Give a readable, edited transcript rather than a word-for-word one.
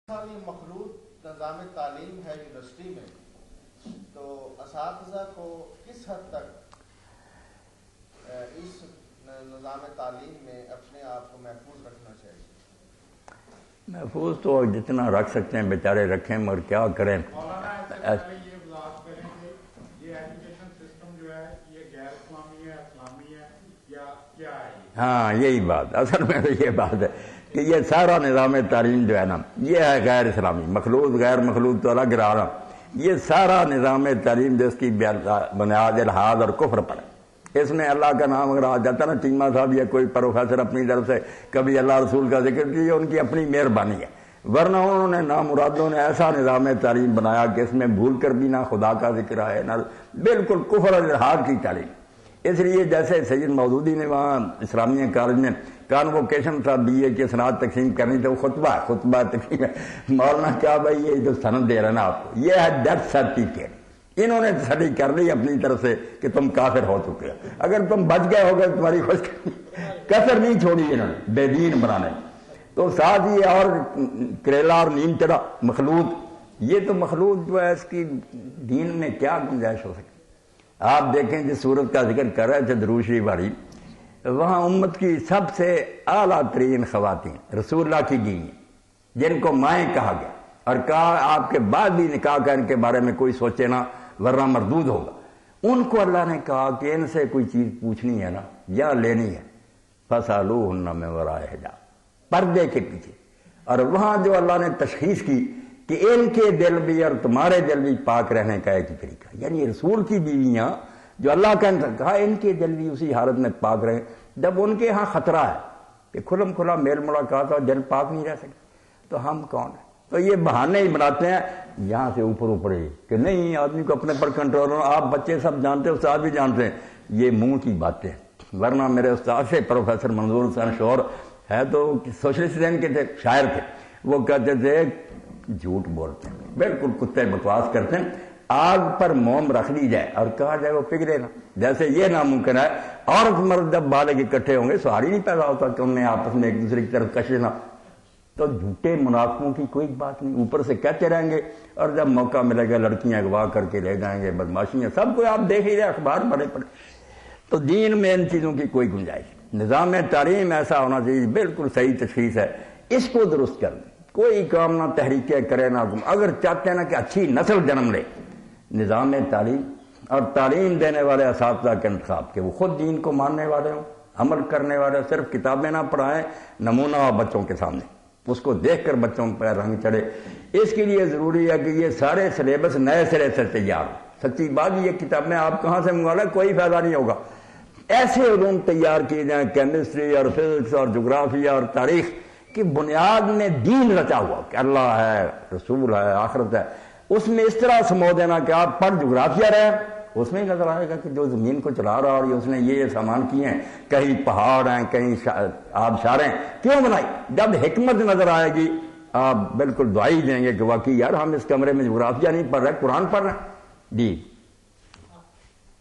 یہ مخلوط نظام تعلیم ہے یونیورسٹی میں، تو اساتذہ کو کس حد تک اس نظام تعلیم میں اپنے آپ کو محفوظ رکھنا چاہیے؟ محفوظ تو جتنا رکھ سکتے ہیں بیچارے رکھیں، مگر کیا کریں۔ مولانا یہ وضاحت کریں کہ یہ ایجوکیشن سسٹم جو ہے یہ غیر اسلامی ہے، اسلامی ہے یا کیا ہے؟ ہاں یہی بات اصل میں تو یہ بات ہے کہ یہ سارا نظام تعلیم جو ہے نا یہ ہے غیر اسلامی۔ مخلوط غیر مخلوط تو الگ رہا نا، یہ سارا نظام تعلیم جس کی بنیاد الحاد اور کفر پر ہے۔ اس میں اللہ کا نام اگر آ جاتا نا، چیمہ صاحب یا کوئی پروفیسر اپنی طرف سے کبھی اللہ رسول کا ذکر کیا، ان کی اپنی مہربانی ہے، ورنہ انہوں نے نامرادوں نے ایسا نظام تعلیم بنایا کہ اس میں بھول کر بھی نہ خدا کا ذکر آئے نہ بالکل کفر اور الحاد کی تعلیم۔ اس لیے جیسے سید مودودی نے وہاں اسلامیہ کالج میں کانووکیشن تھا بی اے کی سند تقسیم کرنی تھی، وہ خطبہ تقسیم ہے، مولانا کیا بھائی یہ جو سند دے رہے نا آپ کو، یہ ہے ڈیتھ سرٹیفکیٹ۔ انہوں نے تسلی کر لی اپنی طرف سے کہ تم کافر ہو چکے ہو، اگر تم بچ گئے ہو گئے تمہاری خوش کسر نہیں چھوڑی انہوں نے بے دین بنانے۔ تو ساتھ ہی اور کریلا اور نیم چڑا مخلوط، یہ تو مخلوط جو ہے اس کی دین میں کیا گنجائش ہو سکتی؟ آپ دیکھیں جس صورت کا ذکر کر رہے تھے درود شریف والی، وہاں امت کی سب سے اعلیٰ ترین خواتین رسول اللہ کی گئی ہیں، جن کو مائیں کہا گیا اور کہا آپ کے بعد بھی نکاح کا ان کے بارے میں کوئی سوچے نہ ورنہ مردود ہوگا۔ ان کو اللہ نے کہا کہ ان سے کوئی چیز پوچھنی ہے نا یا لینی ہے فَاسْأَلُوهُنَّ مِن وَرَاءِ حِجَابٍ، پردے کے پیچھے۔ اور وہاں جو اللہ نے تشخیص کی کہ ان کے دل بھی اور تمہارے دل بھی پاک رہنے کا ایک ہی طریقہ، یعنی رسول کی بیویاں جو اللہ کا کہا ان کے دل بھی اسی حالت میں پاک رہیں جب ان کے ہاں خطرہ ہے کہ کھلم کھلا میل ملاقات اور دل پاک نہیں رہ سکتے، تو ہم کون ہیں؟ تو یہ بہانے ہی بناتے ہیں یہاں سے اوپر ہی کہ نہیں آدمی کو اپنے پر کنٹرول ہونا۔ آپ بچے سب جانتے ہیں، استاد بھی جانتے ہیں، یہ منہ کی باتیں۔ ورنہ میرے استاد سے پروفیسر منظور حسین شور ہے تو سوشلسٹ دین کے تھے، شاعر تھے، وہ کہتے تھے جھوٹ بولتے ہیں، بالکل کتے بکواس کرتے ہیں، آگ پر موم رکھ دی جائے اور کہا جائے وہ پگھلے نا۔ جیسے یہ ناممکن ہے عورت مرد جب بالغ اکٹھے ہوں گے سہاری نہیں پیدا ہوتا کہ انہیں آپس میں ایک دوسرے کی طرف کشے نہ، تو جھوٹے منافقوں کی کوئی بات نہیں، اوپر سے کہتے رہیں گے اور جب موقع ملے گا لڑکیاں اغوا کر کے لے جائیں گے، بدماشیاں سب کو آپ دیکھ ہی رہے، اخبار پڑھے پڑے۔ تو دین میں ان چیزوں کی کوئی گنجائش، نظام تعلیم ایسا ہونا چاہیے، بالکل صحیح تشخیص ہے، اس کو درست کر دیں، کوئی کام نہ تحریکیں کرے نہ حکم۔ اگر چاہتے ہیں نا کہ اچھی نسل جنم لے، نظام تعلیم اور تعلیم دینے والے اساتذہ کے انتخاب کے وہ خود دین کو ماننے والے ہوں، عمل کرنے والے، صرف کتابیں نہ پڑھائیں، نمونہ ہو بچوں کے سامنے، اس کو دیکھ کر بچوں پہ رنگ چڑھے۔ اس کے لیے ضروری ہے کہ یہ سارے سلیبس نئے سرے سے تیار ہو۔ سچی بات یہ کتابیں آپ کہاں سے منگوا لیں، کوئی فائدہ نہیں ہوگا۔ ایسے علوم تیار کیے جائیں، کیمسٹری اور فزکس اور جغرافیہ اور تاریخ کی بنیاد میں دین رچا ہوا کہ اللہ ہے، رسول ہے، آخرت ہے، اس میں اس طرح سمو دینا کہ آپ پڑھ جغرافیہ رہے، اس میں ہی نظر آئے گا کہ جو زمین کو چلا رہا اور اس نے یہ سامان کیے ہیں، کہیں پہاڑ ہیں، کہیں آبشاریں کیوں بنائی۔ جب حکمت نظر آئے گی آپ بالکل دعائی دیں گے کہ واقعی یار ہم اس کمرے میں جغرافیہ نہیں پڑھ رہے، قرآن پڑھ رہے ہیں۔ جی